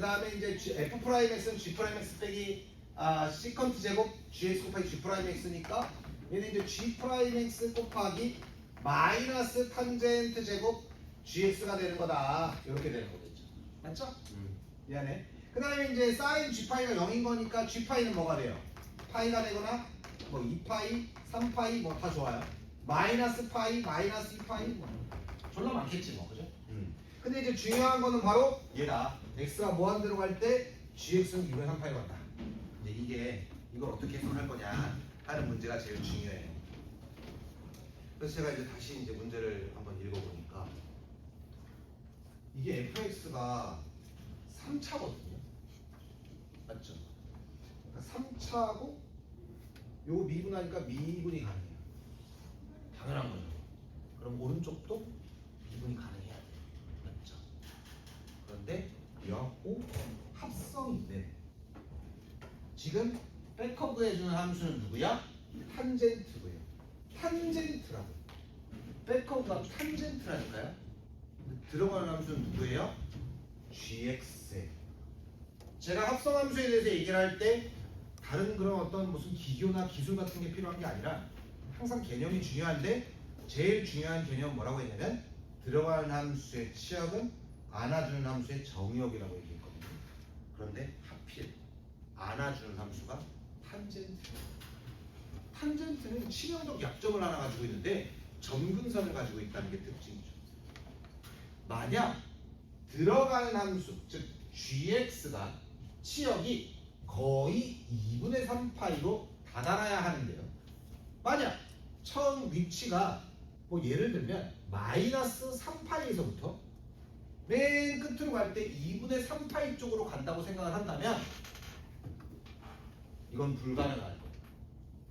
다음에 이제 f 프라임 x는 g 프라임 x 빼기 시컨트 제곱 gx 곱하기 g 프라임 x니까 얘는 이제 g 프라임 x 곱하기 마이너스 탄젠트 제곱 gx가 되는 거다. 이렇게 되는 거겠죠. 맞죠? 미안해. 그 다음에 이제 사인 g파이가 0인 거니까 g파이는 뭐가 돼요? 파이가 되거나 뭐 2파이, 3파이 뭐 다 좋아요. 마이너스 파이, 마이너스 2파이 뭐 졸라 많겠지 뭐 그죠? 근데 이제 중요한 거는 바로 얘다. x가 무한대로 갈 때 gx는 2분의 3파이로 간다. 근데 이게 이걸 어떻게 해석할 거냐 하는 문제가 제일 중요해요. 그래서 제가 이제 다시 이제 문제를 한번 읽어보니까 이게 fx가 3차거든요. 맞죠? 그러니까 3차고 요거 미분하니까 미분이 가능해요. 당연한 거죠. 그럼 오른쪽도 미분이 가능해야 돼요. 맞죠? 그런데 여하고 합성인데 지금 백커브 해주는 함수는 누구야? 탄젠트고요. 탄젠트라고. 백커브가 탄젠트라니까요. 들어가는 함수는 누구예요? gx예요. 제가 합성함수에 대해서 얘기를 할 때 다른 그런 어떤 무슨 기교나 기술 같은 게 필요한 게 아니라 항상 개념이 중요한데 제일 중요한 개념은 뭐라고 했냐면 들어가는 함수의 치역은 안아주는 함수의 정의역이라고 얘기했거든요. 그런데 하필 안아주는 함수가 탄젠트예요. 탄젠트는 치명적 약점을 하나 가지고 있는데 점근선을 가지고 있다는 게 특징이죠. 만약 들어가는 함수, 즉 gx가 치역이 거의 2분의 3파이로 다다라야 하는데요. 만약 처음 위치가 뭐 예를 들면 마이너스 3파이에서부터 맨 끝으로 갈 때 2분의 3파이 쪽으로 간다고 생각을 한다면 이건 불가능할 거예요.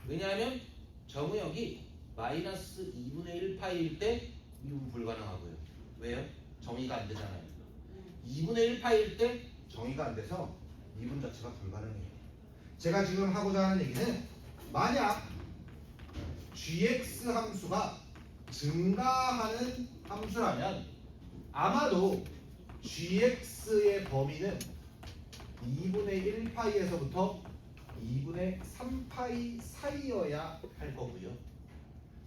왜냐하면 정의역이 마이너스 2분의 1파이일 때 미분 불가능하고요. 왜요? 정의가 안 되잖아요. 2분의 1파이일 때 정의가 안 돼서 미분 자체가 불가능해요. 제가 지금 하고자 하는 얘기는 만약 gx 함수가 증가하는 함수라면 아마도 gx의 범위는 2분의 1파이에서부터 2분의 3파이 사이여야 할 거고요.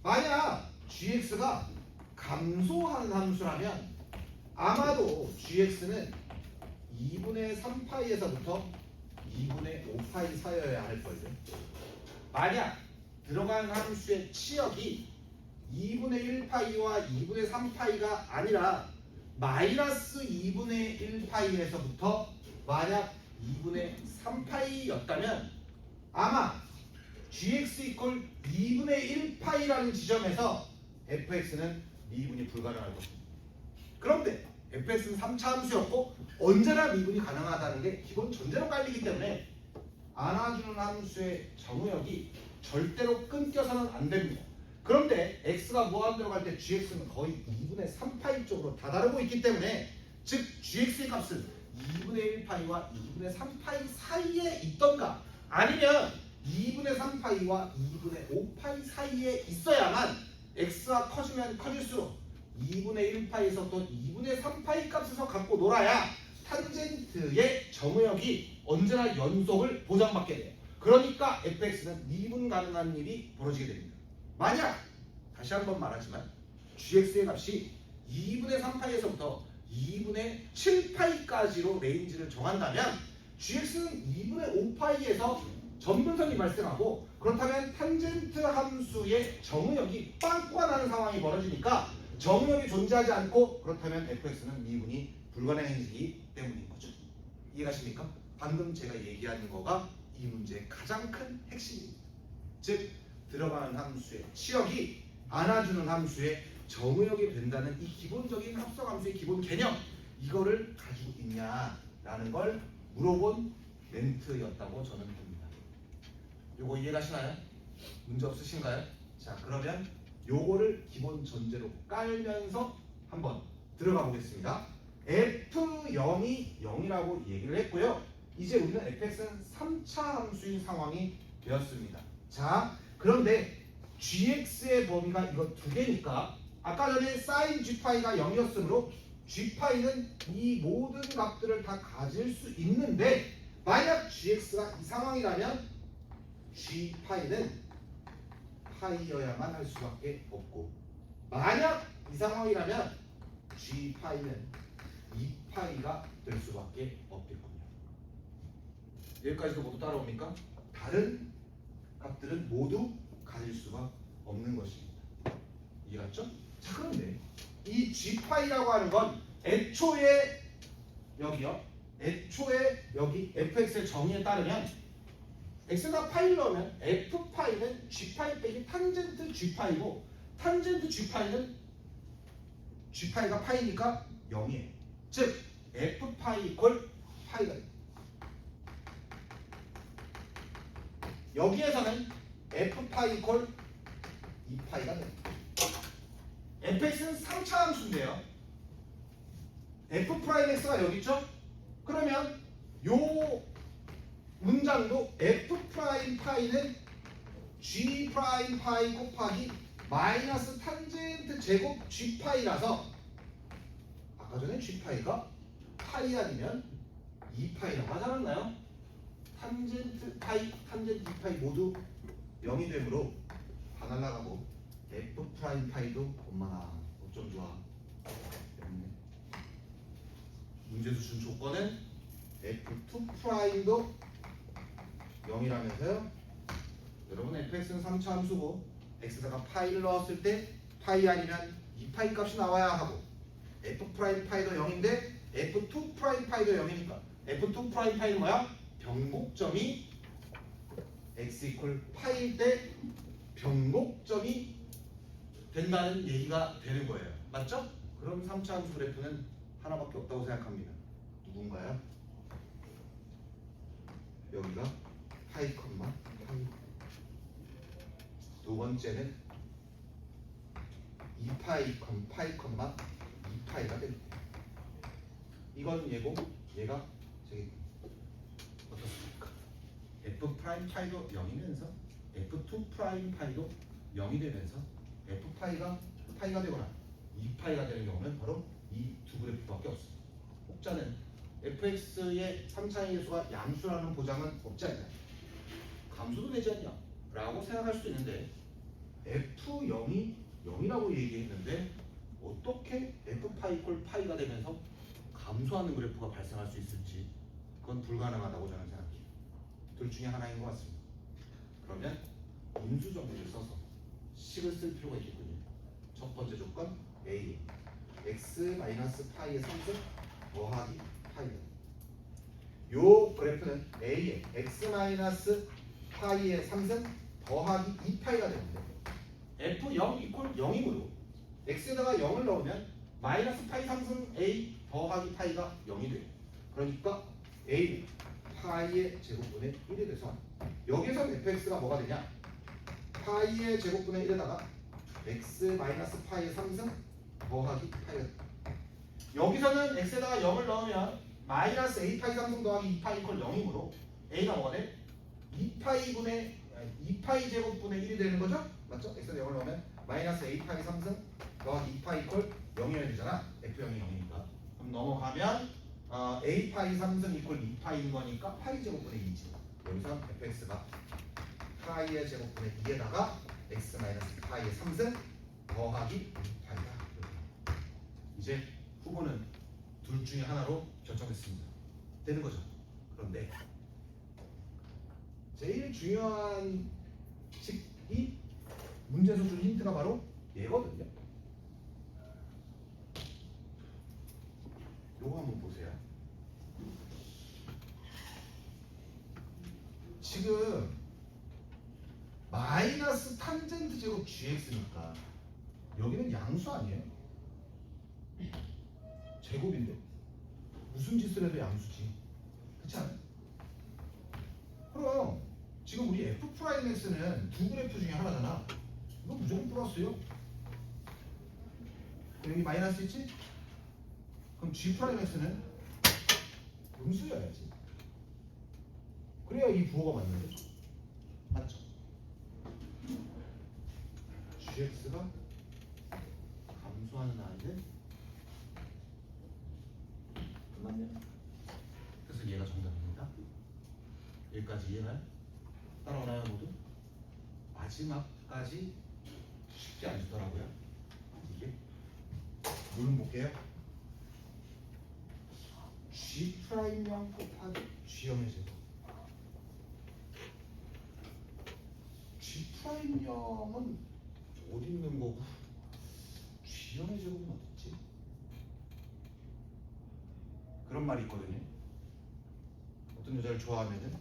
만약 gx가 감소하는 함수라면 아마도 gx는 2분의 3파이에서부터 2분의 5파이 사이여야 할 거예요. 만약 들어간 함수의 치역이 2분의 1파이와 2분의 3파이가 아니라 마이너스 2분의 1파이에서부터 만약 2분의 3파이였다면 아마 gx 이퀄 2분의 1파이라는 지점에서 fx는 미분이 불가능할 것입니다. 그런데 fx는 3차 함수였고 언제나 미분이 가능하다는 게 기본 전제로 깔리기 때문에 안아주는 함수의 정의역이 절대로 끊겨서는 안 됩니다. 그런데 x가 무한대로 갈 때 gx는 거의 2분의 3파이 쪽으로 다다르고 있기 때문에 즉 gx의 값은 2분의 1파이와 2분의 3파이 사이에 있던가 아니면 2분의 3파이와 2분의 5파이 사이에 있어야만 x가 커지면 커질수록 2분의 1파이에서 또 2분의 3파이 값에서 갖고 놀아야 탄젠트의 정의역이 언제나 연속을 보장받게 돼요. 그러니까 fx는 미분 가능한 일이 벌어지게 됩니다. 만약 다시 한번 말하지만 gx의 값이 2분의 3파이에서부터 2분의 7파이까지로 레인지를 정한다면 gx는 2분의 5파이에서 점분선이 발생하고 그렇다면 탄젠트 함수의 정의역이 빵꾸가 나는 상황이 벌어지니까 정의역이 존재하지 않고 그렇다면 fx는 미분이 불가능해지기 때문인 거죠. 이해가십니까? 방금 제가 얘기한 거가 이 문제의 가장 큰 핵심입니다. 즉 들어가는 함수의 치역이 안아주는 함수의 정의역이 된다는 이 기본적인 합성함수의 기본 개념 이거를 가지고 있냐라는 걸 물어본 멘트였다고 저는 봅니다. 요거 이해가시나요? 문제 없으신가요? 자 그러면 요거를 기본 전제로 깔면서 한번 들어가 보겠습니다. F0이 0이라고 얘기를 했고요. 이제 우리는 fx는 3차 함수인 상황이 되었습니다. 자 그런데 gx의 범위가 이거 두 개니까 아까 전에 sin g파이가 0이었으므로 g파이는 이 모든 값들을 다 가질 수 있는데 만약 gx가 이 상황이라면 g파이는 파이여야만 할 수밖에 없고 만약 이 상황이라면 g파이는 2파이가 될 수밖에 없겠군요. 여기까지도 모두 따라옵니까? 다른 값들은 모두 가질 수가 없는 것입니다. 이해갔죠? 자 그런데 이 g파이라고 하는 건 애초에 여기요. 애초에 여기 fx의 정의에 따르면 x가 파이를 넣으면 f파이는 g파이 빼기 탄젠트 g파이고 탄젠트 g파이는 g파이가 파이니까 0이에요. 즉 f파이 이퀄 파이가 됩니다. 여기에서는 f파이 이퀄 2파이가 됩니다. fx는 3차 함수인데요. f'x가 여기 있죠? 그러면 요 문장도 f'파이는 g'파이 곱하기 마이너스 탄젠트 제곱 g파이라서 아까 전에 g파이가 파이 아니면 2파이라고 하지 않았나요? 탄젠트 파이, 탄젠트 2파이 모두 0이 되므로 다 날라가고 f'파이도 엄마나 어쩜 좋아. 문제에서 준 조건은 f2'도 0이라면서요. 여러분 fx는 3차 함수고 x에다가 파이를 넣었을 때 파이 아니면 2파이 값이 나와야 하고 f'파이도 0인데 f2'파이도 0이니까 f2'파이는 뭐야? 변곡점이 x 이퀄 파이일 때 변곡점이 된다는 얘기가 되는 거예요. 맞죠? 그럼 3차 함수 그래프는 하나밖에 없다고 생각합니다. 누군가요? 여기가 파이 컴마 파이. 두 번째는 2파이 컴 파이 컴마 2파이가 됩니다. 이건 얘고 얘가 저기 어떻습니까? f 프라임 파이도 0이면서 f2 프라임 파이도 0이 되면서 f 파이가 파이가 되거나 2파이가 되는 경우는 바로 이 두 그래프밖에 없습니다. 혹자는 fx의 3차의 예수가 양수라는 보장은 없지 않냐? 감수도 되지 않냐? 라고 생각할 수 있는데 f0이 0이라고 얘기했는데 어떻게 f파이 이퀄 파이가 되면서 감소하는 그래프가 발생할 수 있을지 그건 불가능하다고 저는 생각해요. 둘 중에 하나인 것 같습니다. 그러면 인수 정리를 써서 식을 쓸 필요가 있겠군요. 첫 번째 조건 a x-파이의 상승 더하기 파이다. 요 그래프는 a의 x-파이의 상승 더하기 2파이가 되는데 f0 이퀄 0이므로 x에다가 0을 넣으면 마이너스 파이 상승 a 더하기 파이가 0이 돼요. 그러니까 a는 파이의 제곱분의 1이 돼서 여기서 fx가 뭐가 되냐? 파이의 제곱분의 1에다가 x 마이너스 파이의 상승 더하기 파이가 돼요. 여기서는 x에다가 0을 넣으면 마이너스 a 파이 상승 더하기 2파이 이퀄 0이므로 a가 뭐가 돼? 2파이 제곱분의 1이 되는 거죠? 맞죠? x에다 0을 넣으면 마이너스 a 파이 상승 더하기 2파이 이퀄 0이어야 되잖아. f0이 0이니까. 그럼 넘어가면 a 파이 상승 이퀄 2파이인 거니까 파이 제곱분의 2지. 여기서 fx가 파이의 제곱분의 2에다가 x 마이너스 파이의 상승 더하기 2파이다. 이제 후보는 둘 중에 하나로 결정됐습니다. 되는 거죠. 그런데 제일 중요한 식이 문제에서 준 힌트가 바로 얘거든요. 요거 한번 보세요. 지금 마이너스 탄젠트 제곱 gx니까 여기는 양수 아니에요? 제곱인데 무슨 짓을 해도 양수지. 그렇지 않아요? 그럼 지금 우리 f'x는 두 그래프 중에 하나잖아. 이거 무조건 플러스요. 여기 마이너스 있지? 그럼 g'x는 음수여야지. 그래야 이 부호가 맞는 거죠. 맞죠? gx가 감소하는 아이는 여기까지 이해나요? 따라오나요 모두? 마지막까지 쉽지 않더라고요. 이게 물은 볼게요. G'형 곱하기 G형의 제곱. G'형은 어디 있는 거고 G형의 제곱은 어딨지? 그런 말이 있거든요. 어떤 여자를 좋아하면은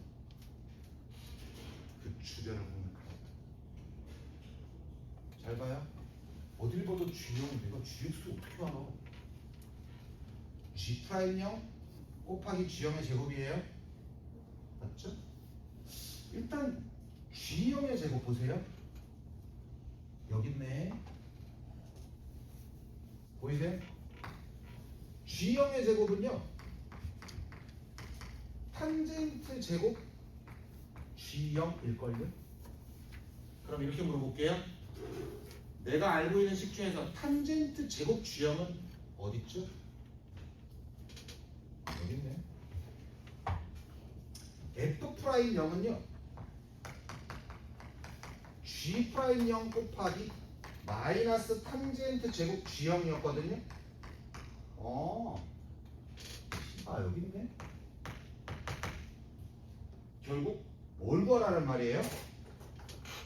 그 주변을 보는 거예요. 잘 봐요. 어딜 봐도 G형은 내가 GX를 어떻게 알아? G'형 곱하기 G형의 제곱이에요. 맞죠? 일단 G형의 제곱 보세요. 여기 있네. 보이세요? G형의 제곱은요. 탄젠트 제곱 G형일걸요? 그럼 이렇게 물어볼게요. 내가 알고 있는 식 중에서 탄젠트 제곱 G형은 어딨죠? 여기 있네. F'형은요. G'형 곱하기 마이너스 탄젠트 제곱 G형이었거든요. 여기 있네. 결국 뭘 구하라는 말이에요?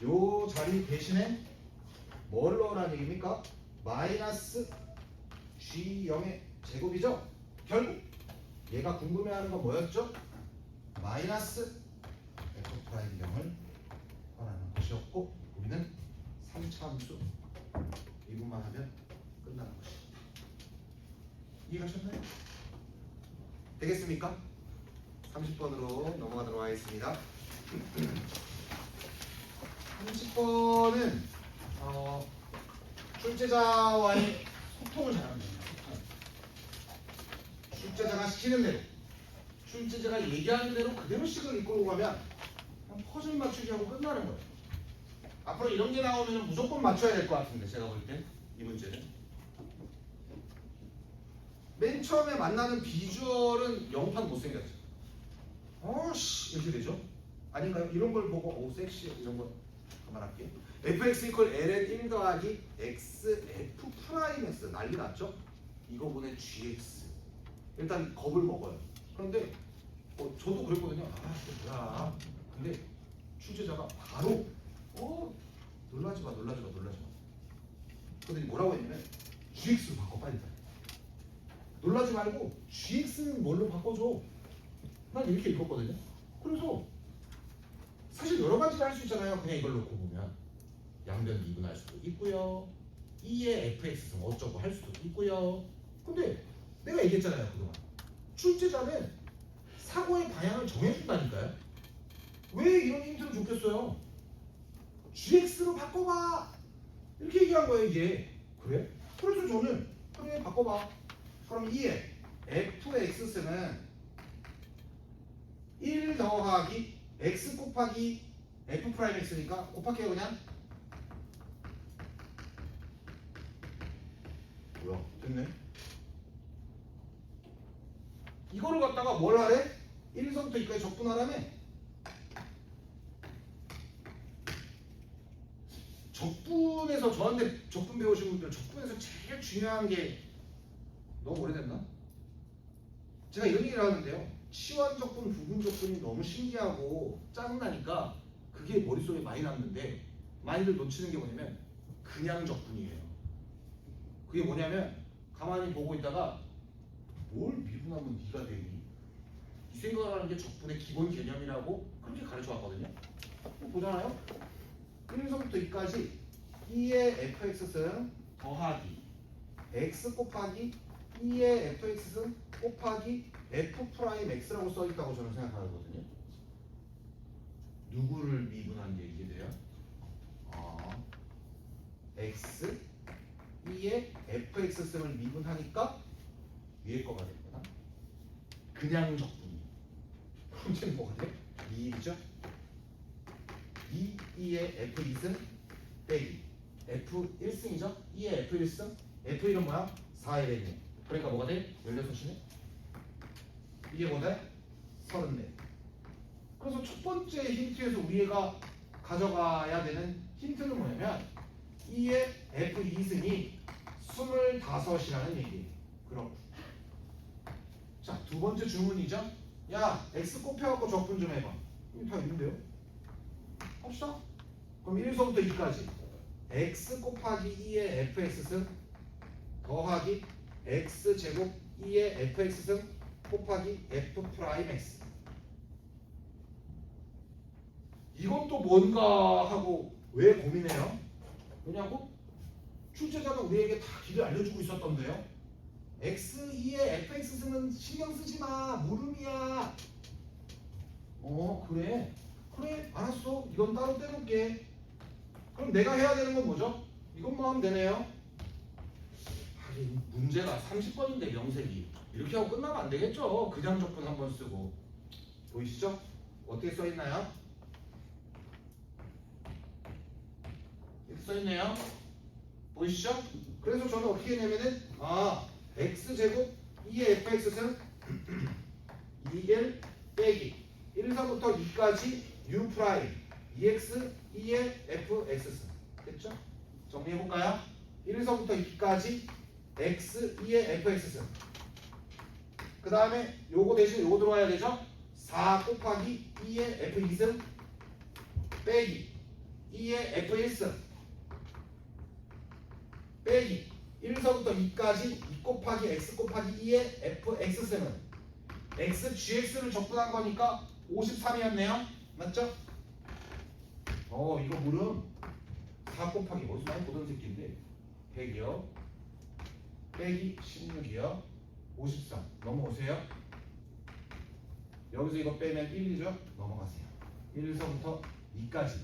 요 자리 대신에 뭘 넣으라는 얘기입니까? 마이너스 G형의 제곱이죠? 결국 얘가 궁금해하는 건 뭐였죠? 마이너스 F'형을 구하라는 것이었고 우리는 3차 함수 이분만 하면 끝나는 것이죠. 이해가셨나요? 되겠습니까? 30번으로 넘어가도록 하겠습니다. 30번은 출제자와의 소통을 잘하면 됩니다. 출제자가 시키는 대로, 출제자가 얘기하는 대로 그대로 식을 이끌고 가면 그냥 퍼즐 맞추기 하고 끝나는 거예요. 앞으로 이런 게 나오면 무조건 맞춰야 될 것 같은데 제가 볼 때 이 문제는 맨 처음에 만나는 비주얼은 영판 못생겼죠. 씨 이렇게 되죠? 아닌가요? 이런 걸 보고 섹시 이런 거 그만할게요. fx 이퀄 ln 1 더하기 x f 프라임 x 난리 났죠? 이거분의 gx 일단 겁을 먹어요. 그런데 저도 그랬거든요. 이게 뭐야? 근데 출제자가 바로 놀라지 마. 그랬더니 뭐라고 했냐면 gx로 바꿔 빨리. 놀라지 말고 gx는 뭘로 바꿔줘. 난 이렇게 읽었거든요. 그래서 사실 여러 가지를 할 수 있잖아요. 그냥 이걸 놓고 보면 양변 미분할 수도 있고요. 2의 fx는 어쩌고 할 수도 있고요. 근데 내가 얘기했잖아요. 그동안 출제자는 사고의 방향을 정해준다니까요. 왜 이런 힌트를 줬겠어요? gx로 바꿔봐 이렇게 얘기한 거예요. 이게 그래? 그래서 저는 그래 바꿔봐. 그럼 2의 fx는 1 더하기 x 곱하기 f 프라임 x니까 곱할게요. 그냥 뭐야 됐네. 이거를 갖다가 뭘 하래? 1에서부터 2까지 적분하라며. 적분에서 저한테 적분 배우신 분들 적분에서 제일 중요한 게 너무 오래됐나? 제가 이런 얘기를 하는데요. 치환적분, 부분적분이 너무 신기하고 짜증나니까 그게 머릿속에 많이 남는데 많이들 놓치는 게 뭐냐면 그냥 적분이에요. 그게 뭐냐면 가만히 보고 있다가 뭘 미분하면 네가 되니? 이 생각을 하는 게 적분의 기본 개념이라고 그렇게 가르쳐 왔거든요. 보잖아요. 1에서부터 2까지 2의 fx는 더하기 x 곱하기 2의 fx는 곱하기 f 프라임 x라고 써있다고 저는 생각하거든요. 누구를 미분한 게 이게 돼요? x 2의 fx승을 미분하니까 위에 거가 되구나. 그냥 적분이. 문제는 뭐가 돼? 2죠? 2의 f2승 빼기 f1승이죠? 2의 f1승 f1은 뭐야? 4의 배분. 그러니까 뭐가 돼? 16이네? 이게 뭐다? 34. 그래서 그래서 첫 번째 힌트에서 우리가 가져가야 되는 힌트는 뭐냐면 2의 F2승이 25이라는 얘기예요. 그럼 자, 두 번째 주문이죠. 야, x 곱해갖고 적분 좀 해봐. 이거 다 있는데요? 합시다. 그럼 1에서부터 2까지 x 곱하기 2의 fx승 더하기 x제곱 2의 fx승 곱하기 f 프라임 x. 이건 또 뭔가 하고 왜 고민해요? 왜냐고? 출제자가 우리에게 다 길을 알려주고 있었던데요. x2의 fx승은 신경 쓰지 마. 물음이야. 그래. 그래, 알았어. 이건 따로 떼놓을게. 그럼 내가 해야 되는 건 뭐죠? 이것만 하면 되네요. 이 문제가 30번인데 명색이 이렇게 하고 끝나면 안 되겠죠. 그냥 적분 한번 쓰고. 보이시죠? 어떻게 써있나요? 이렇게 써있네요. 보이시죠? 그래서 저는 어떻게 했냐면은 x제곱 2의 fx승 2일 빼기 1서부터 2까지 u 프라임 2x 2의 fx승 됐죠? 정리해볼까요? 1서부터 2까지 x 2의 fx승 그 다음에 요거 대신 요거 들어와야 되죠? 4 곱하기 2의 f2승 빼기 2의 f1승 빼기 1서부터 2까지 2 곱하기 x 곱하기 2의 fx승은 x gx를 적분한 거니까 53이었네요. 맞죠? 이거 물음 4 곱하기 어디서 많이 보던 새끼인데 100이요 빼기 16이요 53 넘어오세요. 여기서 이거 빼면 1이죠? 넘어가세요. 1서부터 2까지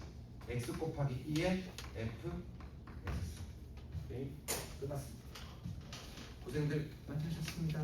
x 곱하기 2의 f x. 오케이, 끝났습니다. 고생들 많으셨습니다.